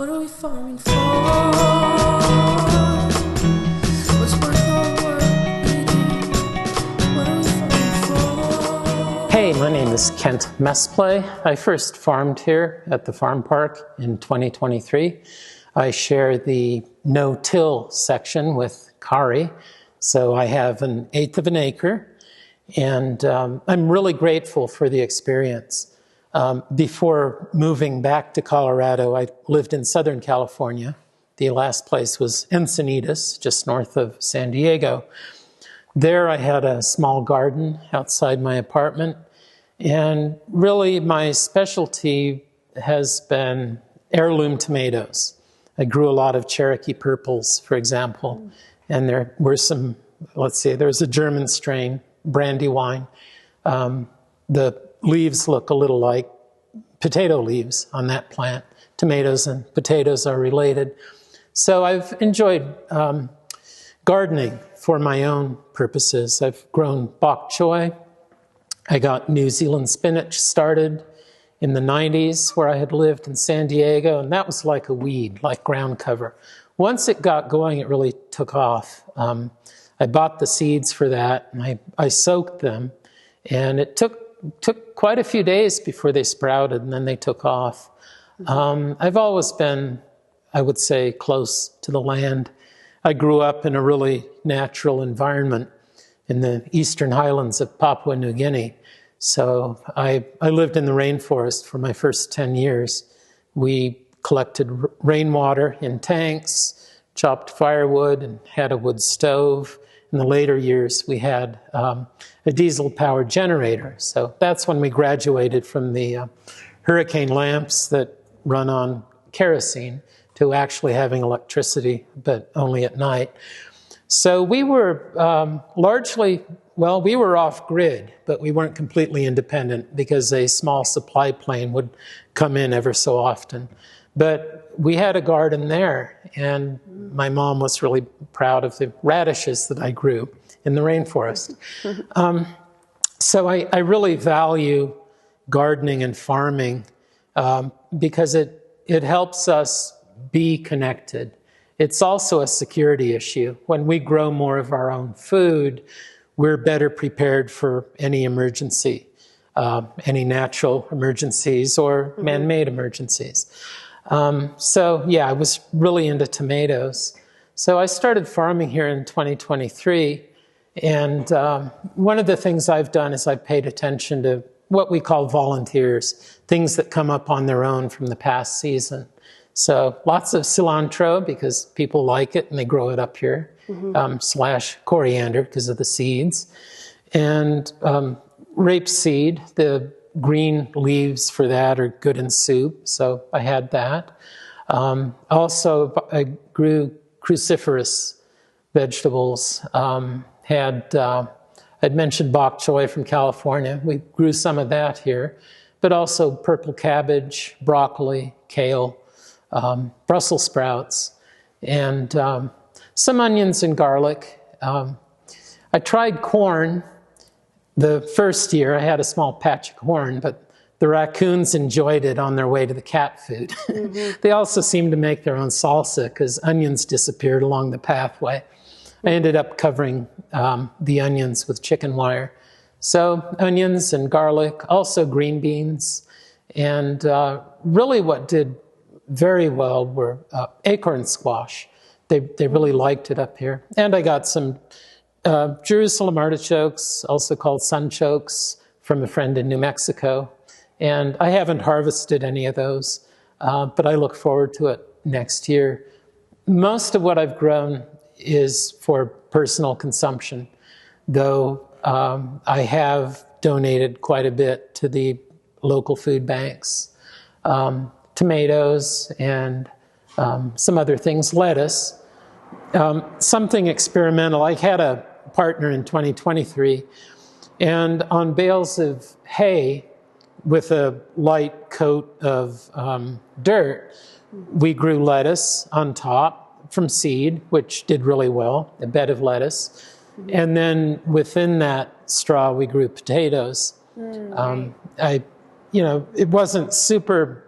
What are we farming for? What's worth our work eating? What are we farming for? Hey, my name is Kent Mesplay. I first farmed here at the farm park in 2023. I share the no-till section with Cari, so I have an eighth of an acre, and I'm really grateful for the experience. Before moving back to Colorado, I lived in Southern California. The last place was Encinitas, just north of San Diego. There I had a small garden outside my apartment, and really my specialty has been heirloom tomatoes. I grew a lot of Cherokee purples, for example, and there were some, let's see, there's a German strain, Brandywine. The leaves look a little like potato leaves on that plant. Tomatoes and potatoes are related. So I've enjoyed gardening for my own purposes. I've grown bok choy. I got New Zealand spinach started in the 90s where I had lived in San Diego, and that was like a weed, like ground cover. Once it got going, it really took off. I bought the seeds for that, and I soaked them, and it took quite a few days before they sprouted, and then they took off. I've always been, I would say, close to the land. I grew up in a really natural environment in the eastern highlands of Papua New Guinea. So I lived in the rainforest for my first 10 years. We collected rainwater in tanks, chopped firewood, and had a wood stove. In the later years, we had a diesel-powered generator. So that's when we graduated from the hurricane lamps that run on kerosene to actually having electricity, but only at night. So we were largely, well, we were off-grid, but we weren't completely independent because a small supply plane would come in ever so often. But we had a garden there, and my mom was really proud of the radishes that I grew in the rainforest. So I really value gardening and farming because it helps us be connected. It's also a security issue. When we grow more of our own food, we're better prepared for any emergency, any natural emergencies or man-made emergencies. So yeah, I was really into tomatoes. So I started farming here in 2023, and one of the things I've done is I've paid attention to what we call volunteers, things that come up on their own from the past season. So lots of cilantro because people like it and they grow it up here, slash coriander because of the seeds, and rapeseed. The green leaves for that are good in soup, so I had that. Also, I grew cruciferous vegetables. I'd mentioned bok choy from California. We grew some of that here, but also purple cabbage, broccoli, kale, Brussels sprouts, and some onions and garlic. I tried corn. The first year, I had a small patch of corn, but the raccoons enjoyed it on their way to the cat food. They also seemed to make their own salsa because onions disappeared along the pathway. I ended up covering the onions with chicken wire. So onions and garlic, also green beans, and really what did very well were acorn squash. They really liked it up here. And I got some Jerusalem artichokes, also called sunchokes, from a friend in New Mexico. And I haven't harvested any of those, but I look forward to it next year. Most of what I've grown is for personal consumption, though I have donated quite a bit to the local food banks. Tomatoes and some other things, lettuce. Something experimental. I had a partner in 2023, and on bales of hay with a light coat of dirt, we grew lettuce on top from seed, which did really well, a bed of lettuce. And then within that straw, we grew potatoes. It wasn't super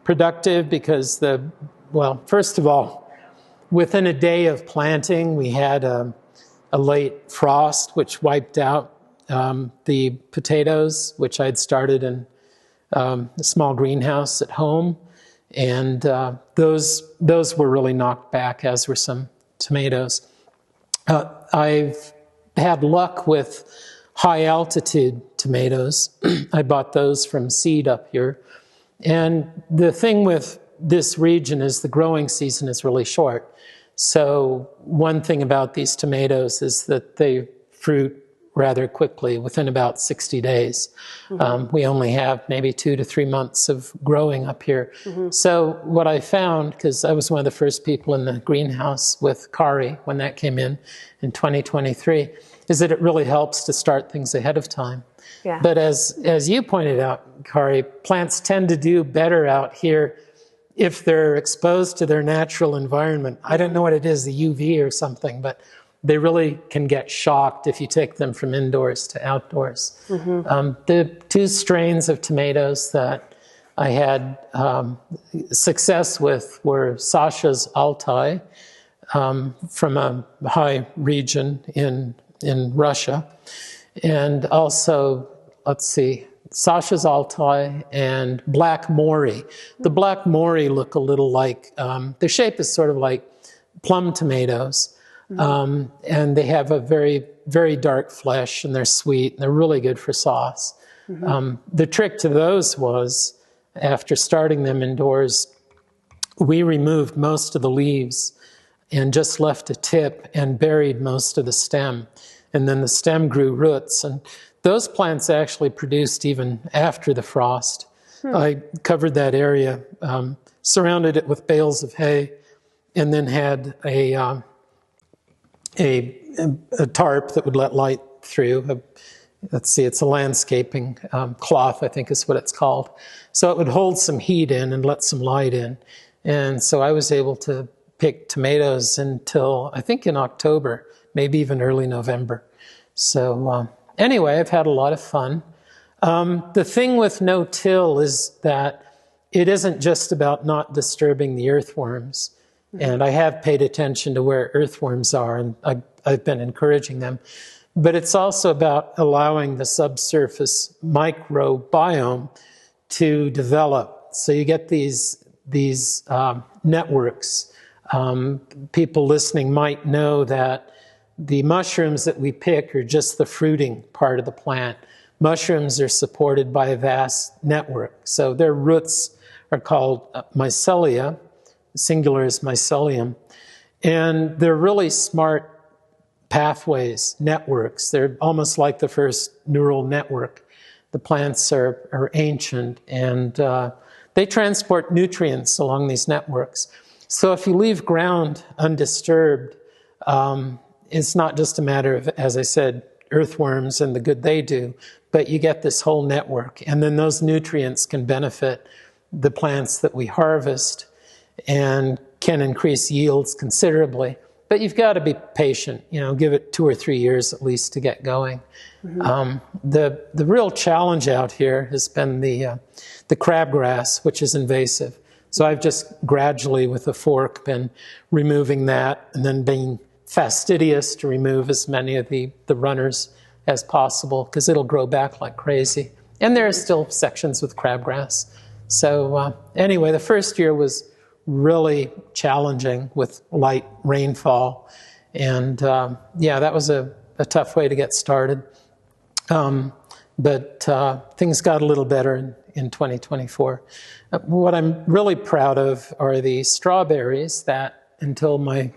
productive because the Well, first of all, within a day of planting, we had a late frost, which wiped out the potatoes, which I'd started in a small greenhouse at home. And those were really knocked back, as were some tomatoes. I've had luck with high altitude tomatoes. I bought those from seed up here. And the thing with this region is the growing season is really short. So one thing about these tomatoes is that they fruit rather quickly, within about 60 days. We only have maybe 2 to 3 months of growing up here. So what I found, because I was one of the first people in the greenhouse with Cari when that came in 2023, is that it really helps to start things ahead of time. Yeah. But as you pointed out, Cari, plants tend to do better out here if they're exposed to their natural environment. I don't know what it is, the UV or something, but they really can get shocked if you take them from indoors to outdoors. The 2 strains of tomatoes that I had success with were Sasha's Altai from a high region in Russia, and also, let's see, Sasha's Altai and Black Mori. The Black Mori look a little like, their shape is sort of like plum tomatoes. And they have a very, very dark flesh, and they're sweet, and they're really good for sauce. The trick to those was, after starting them indoors, we removed most of the leaves and just left a tip and buried most of the stem. And then the stem grew roots. And those plants actually produced even after the frost. I covered that area, surrounded it with bales of hay, and then had a tarp that would let light through. Let's see, it's a landscaping cloth, I think is what it's called. So it would hold some heat in and let some light in. And so I was able to pick tomatoes until, I think, in October, maybe even early November. So anyway, I've had a lot of fun. The thing with no-till is that it isn't just about not disturbing the earthworms. And I have paid attention to where earthworms are, and I've been encouraging them. But it's also about allowing the subsurface microbiome to develop. So you get these networks. People listening might know that the mushrooms that we pick are just the fruiting part of the plant. Mushrooms are supported by a vast network. So their roots are called mycelia. Singular is mycelium. And they're really smart pathways, networks. They're almost like the first neural network. The plants are ancient, and they transport nutrients along these networks. So if you leave ground undisturbed, it's not just a matter of, as I said, earthworms and the good they do, but you get this whole network. And then those nutrients can benefit the plants that we harvest and can increase yields considerably. But you've got to be patient, give it 2 or 3 years at least to get going. The real challenge out here has been the crabgrass, which is invasive. So I've just gradually, with a fork, been removing that, and then being fastidious to remove as many of the runners as possible, because it'll grow back like crazy. And there are still sections with crabgrass. So anyway, the first year was really challenging with light rainfall. And that was a tough way to get started. But things got a little better in 2024. What I'm really proud of are the strawberries that, until my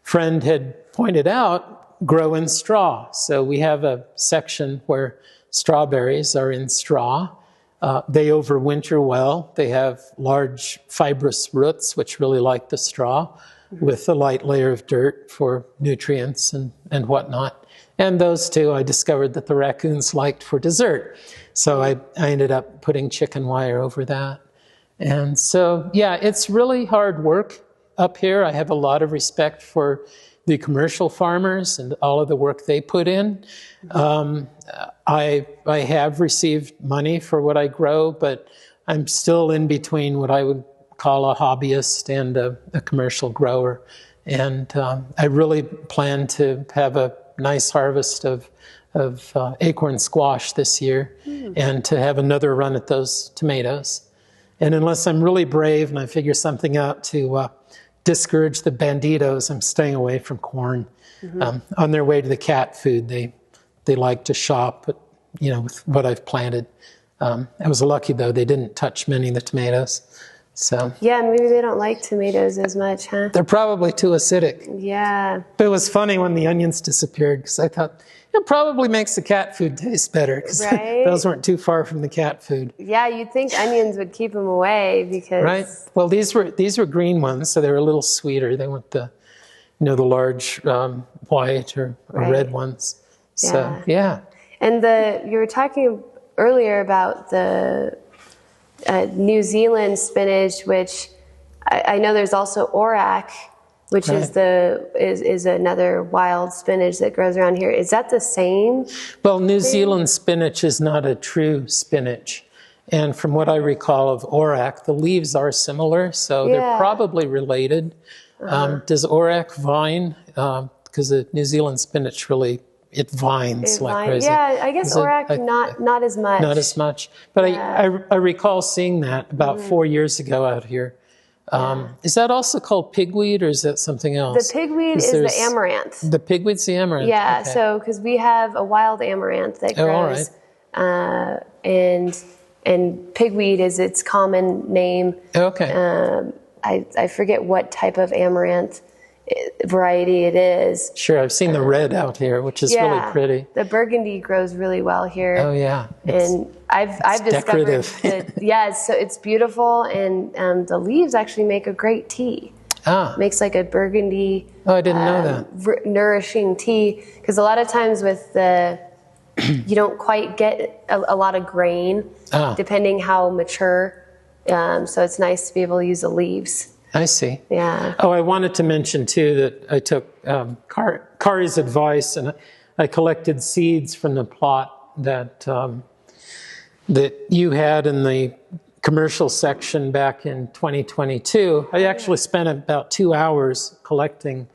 friend had pointed out, grow in straw. So we have a section where strawberries are in straw. They overwinter well. They have large fibrous roots, which really like the straw, with a light layer of dirt for nutrients and whatnot. And those two I discovered that the raccoons liked for dessert. So I ended up putting chicken wire over that. And so, it's really hard work up here. I have a lot of respect for the commercial farmers and all of the work they put in. I have received money for what I grow, but I'm still in between what I would call a hobbyist and a commercial grower. And I really plan to have a nice harvest of acorn squash this year and to have another run at those tomatoes. And unless I'm really brave and I figure something out to discourage the banditos, I'm staying away from corn. On their way to the cat food, they like to shop, with what I've planted. I was lucky, though. They didn't touch many of the tomatoes. So Yeah, maybe they don't like tomatoes as much, huh? they're probably too acidic. Yeah. But it was funny when the onions disappeared because I thought it probably makes the cat food taste better because Right? those weren't too far from the cat food. Yeah, you'd think onions would keep them away because... Right. Well, these were green ones, so they were a little sweeter. They weren't the large white or Right. red ones. So yeah. And you were talking earlier about the New Zealand spinach, which I know there's also Orac, which Right. is another wild spinach that grows around here. Is that the same? Well, New Zealand spinach is not a true spinach. And from what I recall of Orac, the leaves are similar, so they're Yeah. probably related. Does Orac vine? Because the New Zealand spinach really, it vines like crazy. Yeah, I guess Is it- Orac not as much. Not as much. But Yeah. I recall seeing that about 4 years ago out here. Is that also called pigweed or is that something else? The pigweed is the amaranth. The pigweed's the amaranth. Yeah, okay. so because we have a wild amaranth that Oh, all grows, and pigweed is its common name. Okay. I forget what type of amaranth variety it is. Sure, I've seen the red out here, which is really pretty. The burgundy grows really well here. Oh yeah. And I've discovered decorative. that it's beautiful, and the leaves actually make a great tea. Makes like a burgundy. Oh, I didn't know that. Nourishing tea, because a lot of times with you don't quite get a lot of grain, depending how mature. So it's nice to be able to use the leaves. I see. Yeah. Oh, I wanted to mention too that I took Cari's advice and I collected seeds from the plot that you had in the commercial section back in 2022. I actually spent about 2 hours collecting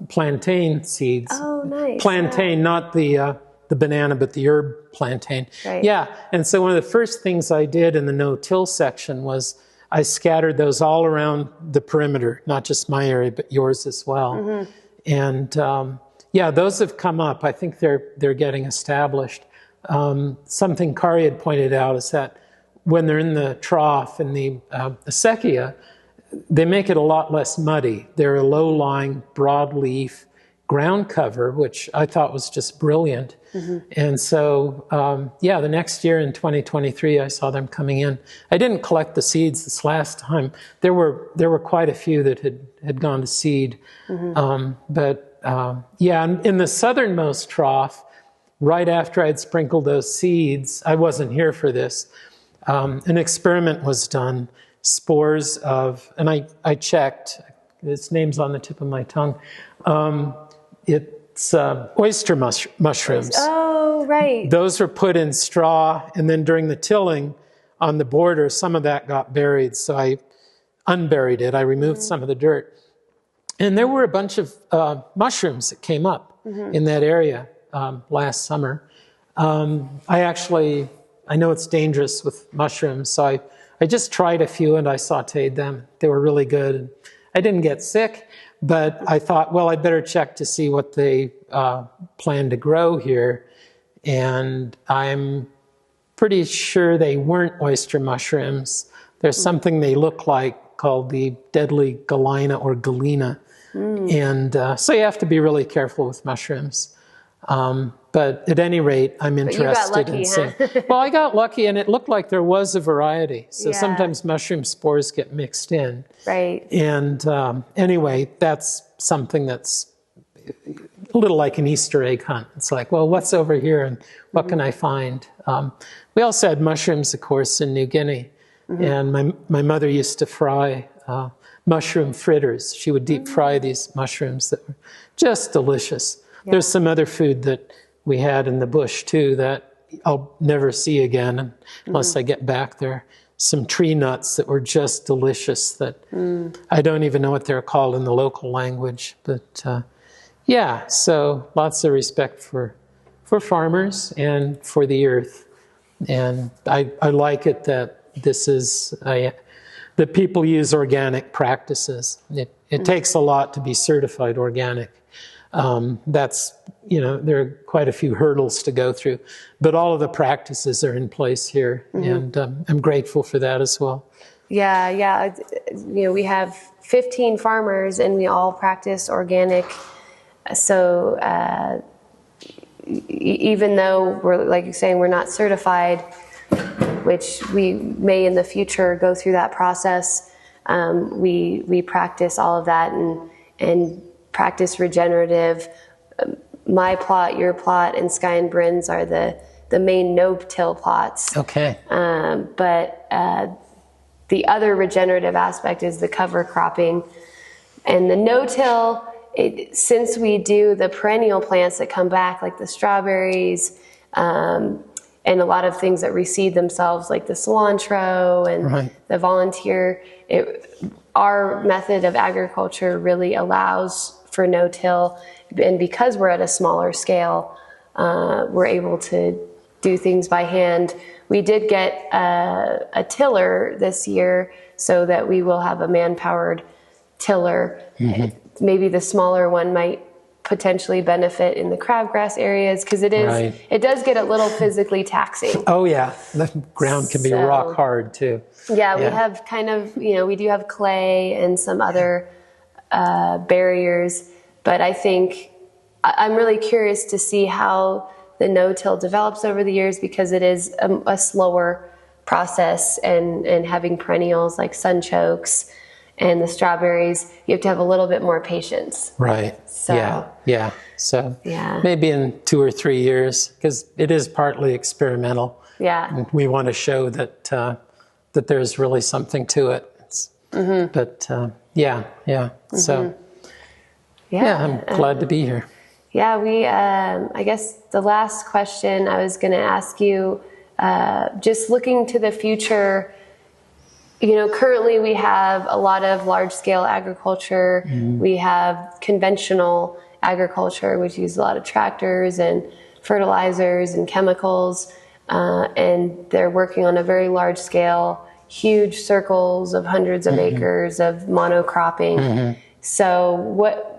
plantain seeds. Oh, nice. Plantain, not the banana, but the herb plantain. Right. Yeah, and so one of the first things I did in the no-till section was I scattered those all around the perimeter, not just my area, but yours as well. And those have come up. I think they're getting established. Something Cari had pointed out is that when they're in the trough in the acequia, they make it a lot less muddy. They're a low-lying, broadleaf ground cover, which I thought was just brilliant. And so, the next year in 2023, I saw them coming in. I didn't collect the seeds this last time. There were quite a few that had gone to seed. In the southernmost trough, right after I'd sprinkled those seeds, I wasn't here for this, an experiment was done. Spores of, and I checked, its name's on the tip of my tongue, it's oyster mushrooms. Oh, right. Those were put in straw, and then during the tilling on the border, some of that got buried, so I unburied it. I removed some of the dirt. And there were a bunch of mushrooms that came up in that area last summer. I know it's dangerous with mushrooms, so I just tried a few and I sauteed them. They were really good. I didn't get sick, but I thought, well, I'd better check to see what they plan to grow here. And I'm pretty sure they weren't oyster mushrooms. There's something they look like called the deadly galena or galena. And so you have to be really careful with mushrooms. But at any rate, I'm interested in seeing. Well, I got lucky, and it looked like there was a variety. So sometimes mushroom spores get mixed in. Right. And anyway, that's something that's a little like an Easter egg hunt. It's like, well, what's over here, and what can I find? We also had mushrooms, of course, in New Guinea. And my mother used to fry mushroom fritters. She would deep fry these mushrooms that were just delicious. Yeah. There's some other food that we had in the bush too that I'll never see again unless I get back there. some tree nuts that were just delicious that I don't even know what they're called in the local language. But yeah, so lots of respect for farmers and for the earth. And I like it that this is, that people use organic practices. It takes a lot to be certified organic. That's, there are quite a few hurdles to go through, but all of the practices are in place here, and I'm grateful for that as well. Yeah. We have 15 farmers, and we all practice organic. So even though we're, like you're saying, we're not certified, which we may in the future go through that process, we practice all of that and practice regenerative. My plot, your plot, and Sky and Bryn's are the main no-till plots. Okay. But the other regenerative aspect is the cover cropping. And the no-till, since we do the perennial plants that come back, like the strawberries, and a lot of things that reseed themselves, like the cilantro and the volunteer, our method of agriculture really allows for no-till. And because we're at a smaller scale, we're able to do things by hand. We did get a tiller this year, so that we will have a man-powered tiller. Maybe the smaller one might potentially benefit in the crabgrass areas, because it does get a little physically taxing. Oh yeah, the ground can be rock hard too. Yeah, we have kind of, we do have clay and some other barriers, but I think I'm really curious to see how the no-till develops over the years, because it is a slower process, and having perennials like sunchokes and the strawberries, you have to have a little bit more patience. Right. So, yeah. So maybe in 2 or 3 years, because it is partly experimental. Yeah. And we want to show that that there's really something to it. But So I'm glad to be here. Yeah, I guess the last question I was going to ask you, just looking to the future. Currently we have a lot of large-scale agriculture. We have conventional agriculture, which uses a lot of tractors and fertilizers and chemicals, and they're working on a very large scale, huge circles of hundreds of acres of monocropping. So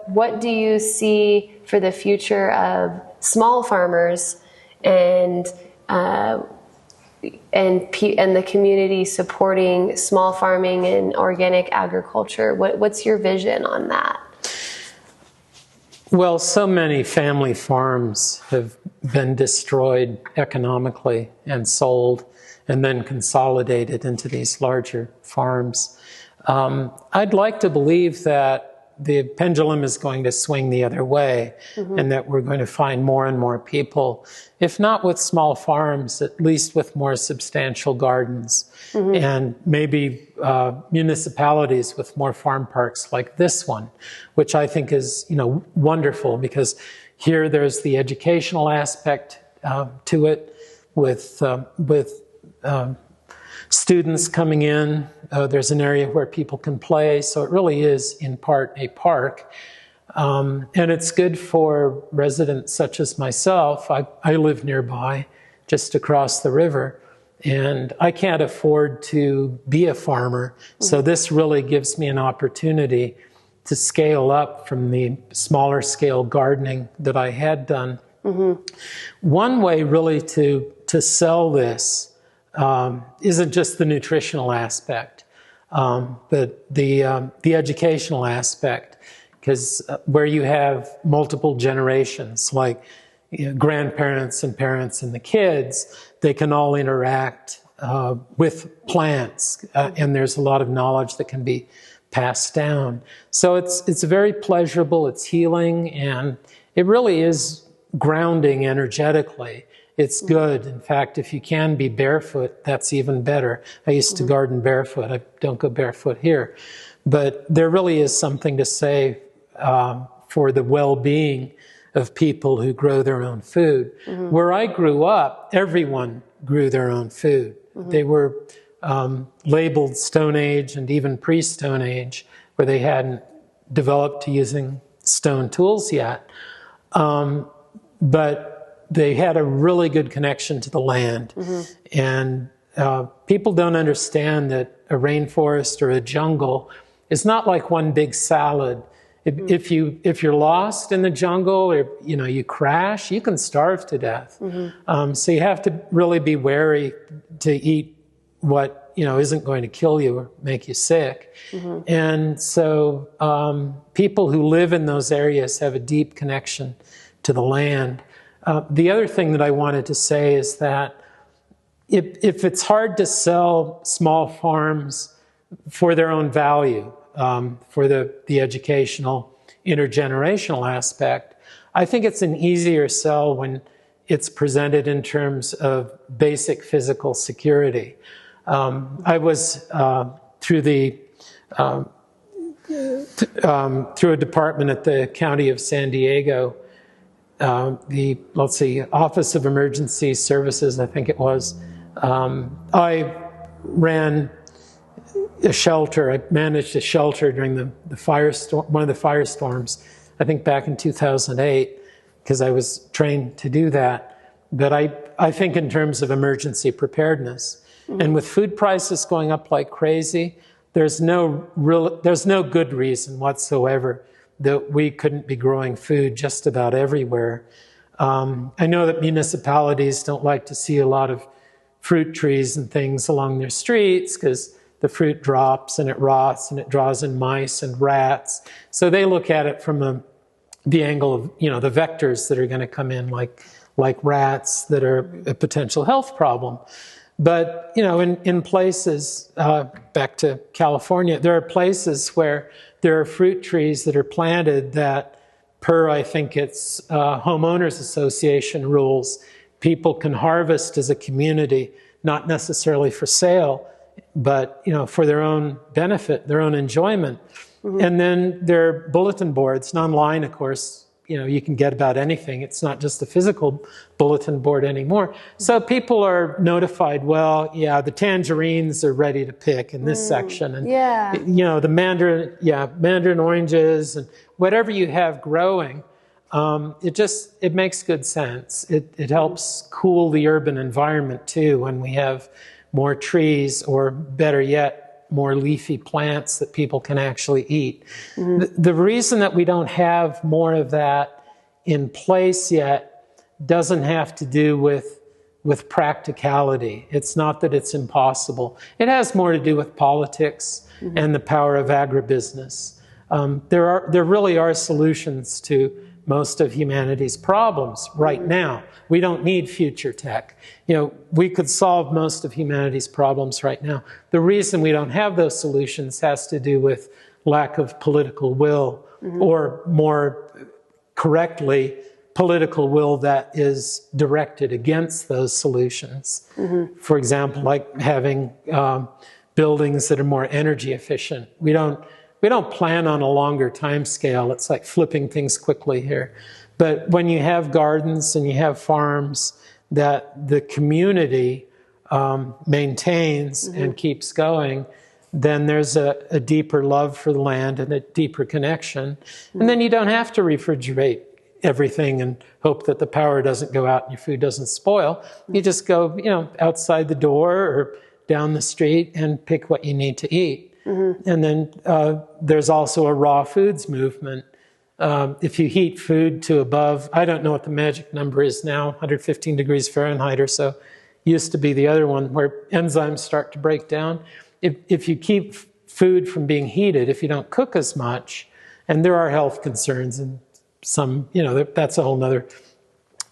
what do you see for the future of small farmers and the community supporting small farming and organic agriculture? What's your vision on that? Well, so many family farms have been destroyed economically and sold and then consolidated into these larger farms. I'd like to believe that the pendulum is going to swing the other way, and that we're going to find more and more people, if not with small farms, at least with more substantial gardens, and maybe municipalities with more farm parks like this one, which I think is wonderful, because here there's the educational aspect to it, with students coming in. There's an area where people can play, so it really is in part a park. And it's good for residents such as myself. I live nearby, just across the river, and I can't afford to be a farmer. So this really gives me an opportunity to scale up from the smaller scale gardening that I had done. One way really to sell this isn't just the nutritional aspect, but the educational aspect, because where you have multiple generations, like grandparents and parents and the kids, they can all interact with plants, and there's a lot of knowledge that can be passed down. So it's very pleasurable, it's healing, and it really is grounding energetically. It's good. In fact, if you can be barefoot, that's even better. I used to garden barefoot. I don't go barefoot here. But there really is something to say for the well-being of people who grow their own food. Where I grew up, everyone grew their own food. They were labeled Stone Age and even pre-Stone Age, where they hadn't developed to using stone tools yet. But they had a really good connection to the land. And people don't understand that a rainforest or a jungle is not like one big salad. If you're lost in the jungle, or you crash, you can starve to death. So you have to really be wary to eat what isn't going to kill you or make you sick. And so people who live in those areas have a deep connection to the land. The other thing that I wanted to say is that if it's hard to sell small farms for their own value, for the educational, intergenerational aspect, I think it's an easier sell when it's presented in terms of basic physical security. I was through a department at the County of San Diego, the Office of Emergency Services, I think it was. I ran a shelter. I managed a shelter during one of the firestorms, I think back in 2008, because I was trained to do that. But I think in terms of emergency preparedness, and with food prices going up like crazy, there's no good reason whatsoever that we couldn't be growing food just about everywhere. I know that municipalities don't like to see a lot of fruit trees and things along their streets because the fruit drops and it rots and it draws in mice and rats. So they look at it from the angle of the vectors that are going to come in, like rats that are a potential health problem. But in places back to California, there are places where there are fruit trees that are planted that, per I think it's homeowners association rules, people can harvest as a community, not necessarily for sale, but for their own benefit, their own enjoyment. And then there are bulletin boards, and online, of course, you can get about anything. It's not just a physical bulletin board anymore. So people are notified, well, yeah, the tangerines are ready to pick in this section. And, the mandarin oranges and whatever you have growing, it makes good sense. It helps cool the urban environment too when we have more trees, or better yet, more leafy plants that people can actually eat. The reason that we don't have more of that in place yet doesn't have to do with practicality. It's not that it's impossible. It has more to do with politics and the power of agribusiness. There really are solutions to most of humanity's problems right now. We don't need future tech. We could solve most of humanity's problems right now. The reason we don't have those solutions has to do with lack of political will, or more correctly, political will that is directed against those solutions. For example, like having buildings that are more energy efficient. We don't plan on a longer time scale. It's like flipping things quickly here. But when you have gardens and you have farms that the community maintains and keeps going, then there's a deeper love for the land and a deeper connection. And then you don't have to refrigerate everything and hope that the power doesn't go out and your food doesn't spoil. You just go, outside the door or down the street and pick what you need to eat. And then there's also a raw foods movement. If you heat food to above, I don't know what the magic number is now, 115 degrees Fahrenheit or so, used to be the other one where enzymes start to break down. If you keep food from being heated, if you don't cook as much, and there are health concerns and some, that's a whole nother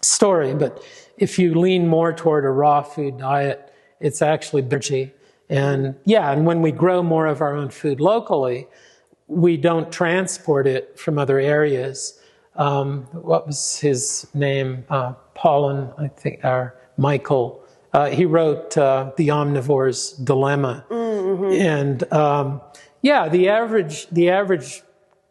story, but if you lean more toward a raw food diet, it's actually better. And when we grow more of our own food locally, we don't transport it from other areas. What was his name? Paulin, I think, or Michael. He wrote The Omnivore's Dilemma. And the average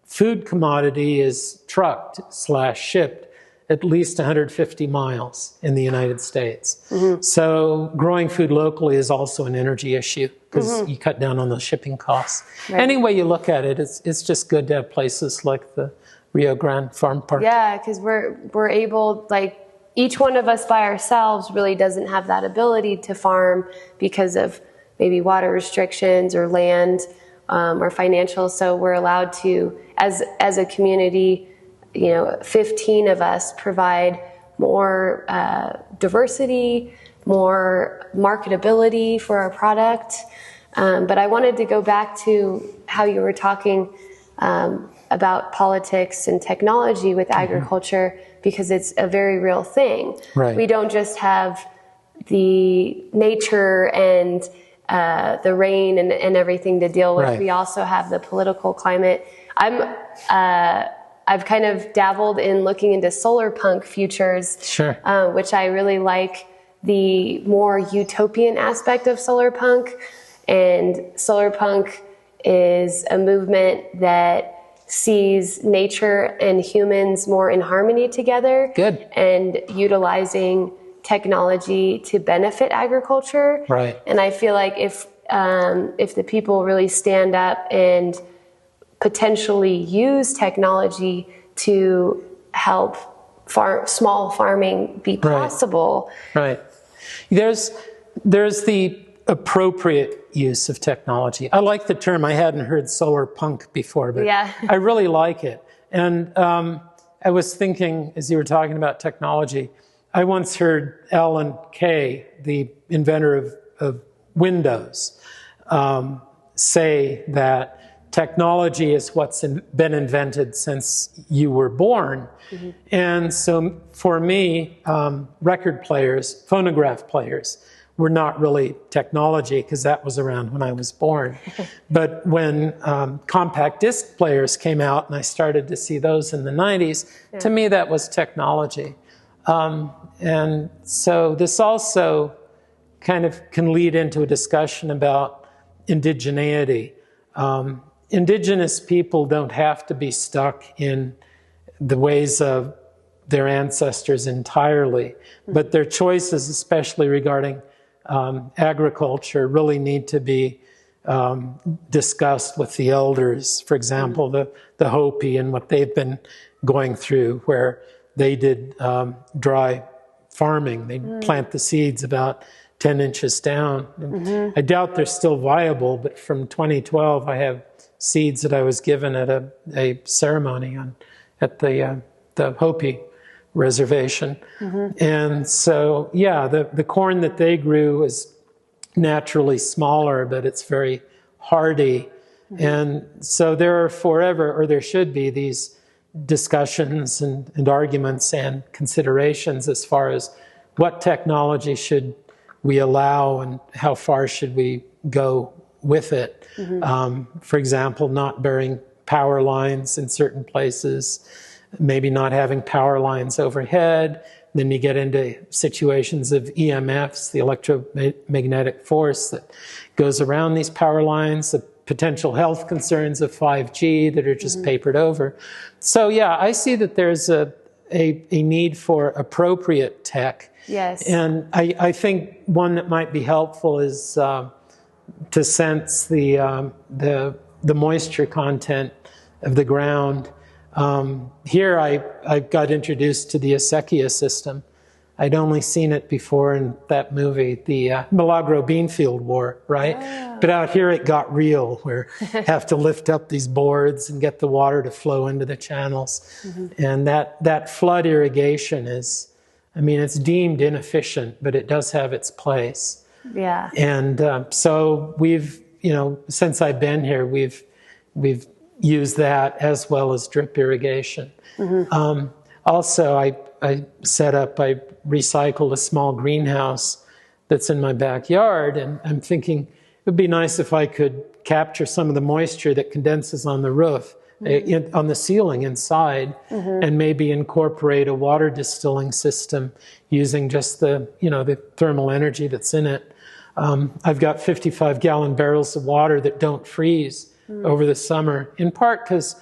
food commodity is trucked / shipped at least 150 miles in the United States. So growing food locally is also an energy issue because you cut down on the shipping costs. Right. Any way you look at it, it's just good to have places like the Rio Grande Farm Park. Yeah, because we're able, like, each one of us by ourselves really doesn't have that ability to farm because of maybe water restrictions or land or financial. So we're allowed to, as a community, 15 of us provide more diversity, more marketability for our product. But I wanted to go back to how you were talking about politics and technology with agriculture, because it's a very real thing. Right. We don't just have the nature and the rain and everything to deal with. Right. We also have the political climate. I've kind of dabbled in looking into solar punk futures, Sure. Which I really like the more utopian aspect of solar punk. And solar punk is a movement that sees nature and humans more in harmony together. Good. And utilizing technology to benefit agriculture. Right. And I feel like if the people really stand up and potentially use technology to help small farming be possible. Right. There's the appropriate use of technology. I like the term. I hadn't heard solar punk before, but Yeah. I really like it. And I was thinking, as you were talking about technology, I once heard Alan Kay, the inventor of Windows, say that technology is what's been invented since you were born. And so for me, record players, phonograph players, were not really technology because that was around when I was born. But when compact disc players came out and I started to see those in the 90s, to me that was technology. And so this also kind of can lead into a discussion about indigeneity. Indigenous people don't have to be stuck in the ways of their ancestors entirely, but their choices, especially regarding agriculture, really need to be discussed with the elders. For example, the Hopi and what they've been going through, where they did dry farming. They plant the seeds about 10 inches down. I doubt they're still viable, but from 2012, I have seeds that I was given at a ceremony at the Hopi reservation. And so, yeah, the corn that they grew is naturally smaller, but it's very hardy. And so there are forever, or there should be, these discussions and arguments and considerations as far as what technology should we allow and how far should we go with it. For example, not burying power lines in certain places, maybe not having power lines overhead. Then you get into situations of EMFs, the electromagnetic force that goes around these power lines, the potential health concerns of 5G that are just papered over. So yeah, I see that there's a need for appropriate tech. Yes. And I think one that might be helpful is to sense the moisture content of the ground. Here I got introduced to the acequia system. I'd only seen it before in that movie, the Milagro Beanfield War, right? Oh. But out here it got real, where you have to lift up these boards and get the water to flow into the channels. And that flood irrigation is, I mean, it's deemed inefficient, but it does have its place. Yeah. And so we've, since I've been here, we've used that as well as drip irrigation. Also, I recycled a small greenhouse that's in my backyard, and I'm thinking it would be nice if I could capture some of the moisture that condenses on the roof, on the ceiling inside, and maybe incorporate a water distilling system using just the thermal energy that's in it. I've got 55-gallon barrels of water that don't freeze over the summer, in part because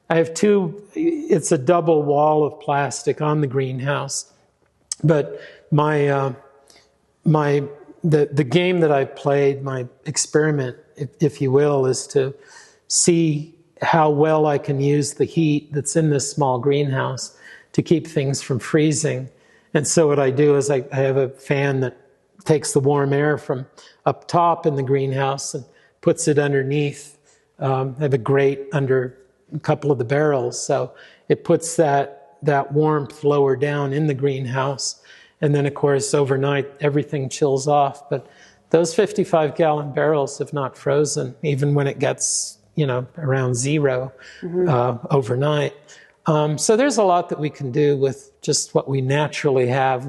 I have two, it's a double wall of plastic on the greenhouse. But the game that I've played, my experiment, if you will, is to see how well I can use the heat that's in this small greenhouse to keep things from freezing. And so what I do is I have a fan that takes the warm air from up top in the greenhouse and puts it underneath. I have a grate under a couple of the barrels, so it puts that warmth lower down in the greenhouse. And then, of course, overnight, everything chills off. But those 55-gallon barrels have not frozen, even when it gets, around zero overnight. So there's a lot that we can do with just what we naturally have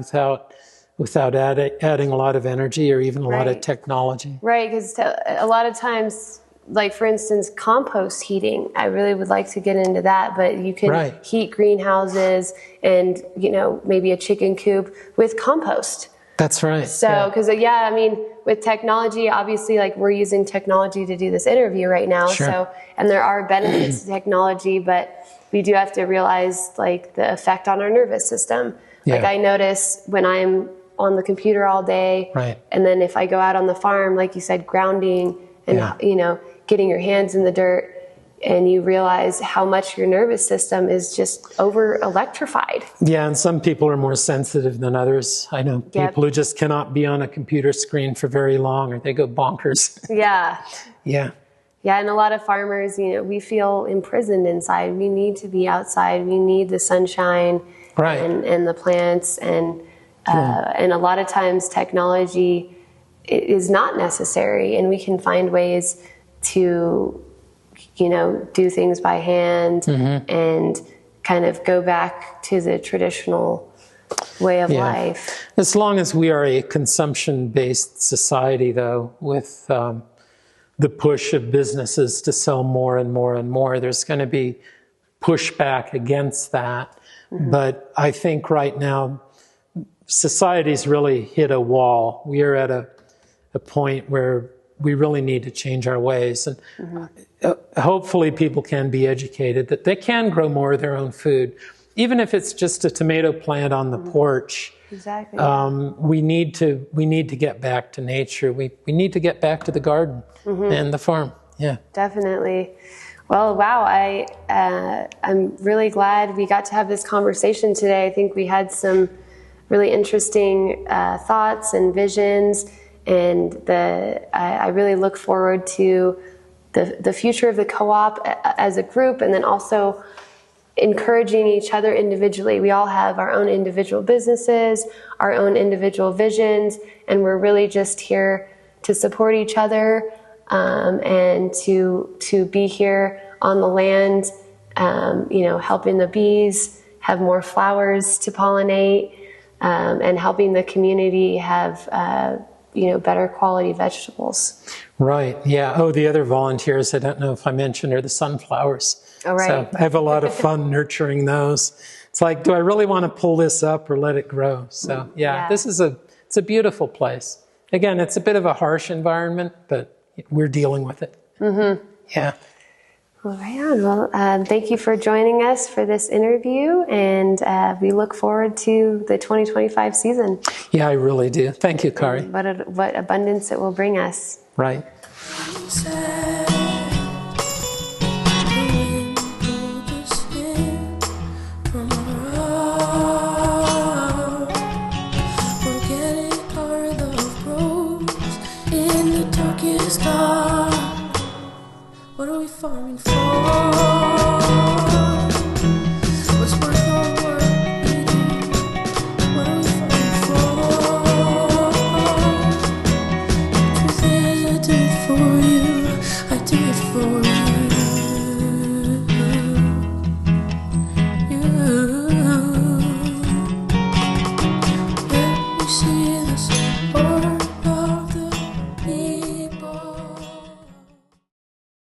without adding a lot of energy or even a lot of technology. Right, because a lot of times, like for instance, compost heating, I really would like to get into that, but you can heat greenhouses and, maybe a chicken coop with compost. That's right. So, because with technology, obviously, like we're using technology to do this interview right now. Sure. So, and there are benefits to technology, but we do have to realize like the effect on our nervous system. Yeah. Like I notice when I'm on the computer all day, and then if I go out on the farm, like you said, grounding and, getting your hands in the dirt, and you realize how much your nervous system is just over electrified. Yeah, and some people are more sensitive than others. I know people who just cannot be on a computer screen for very long, or they go bonkers. Yeah. Yeah. Yeah, and a lot of farmers, we feel imprisoned inside. We need to be outside. We need the sunshine and the plants. And a lot of times technology is not necessary, and we can find ways to do things by hand and kind of go back to the traditional way of life. As long as we are a consumption-based society, though, with the push of businesses to sell more and more and more, there's going to be pushback against that. But I think right now, society's really hit a wall. We are at a point where we really need to change our ways. And hopefully people can be educated that they can grow more of their own food. Even if it's just a tomato plant on the porch. Exactly. We need to get back to nature. We need to get back to the garden and the farm. Yeah. Definitely. Well, wow. I'm really glad we got to have this conversation today. I think we had some really interesting thoughts and visions. And I really look forward to the future of the co-op as a group, and then also encouraging each other individually. We all have our own individual businesses, our own individual visions, and we're really just here to support each other and to be here on the land, helping the bees have more flowers to pollinate, and helping the community have better quality vegetables. Right, yeah. Oh, the other volunteers, I don't know if I mentioned, are the sunflowers. Oh, right. So I have a lot of fun nurturing those. It's like, do I really want to pull this up or let it grow? So yeah. It's a beautiful place. Again, it's a bit of a harsh environment, but we're dealing with it. Yeah. Well, right on. Well, thank you for joining us for this interview, and we look forward to the 2025 season. Yeah, I really do. Thank you, Cari. What abundance it will bring us. Right. What are we farming for?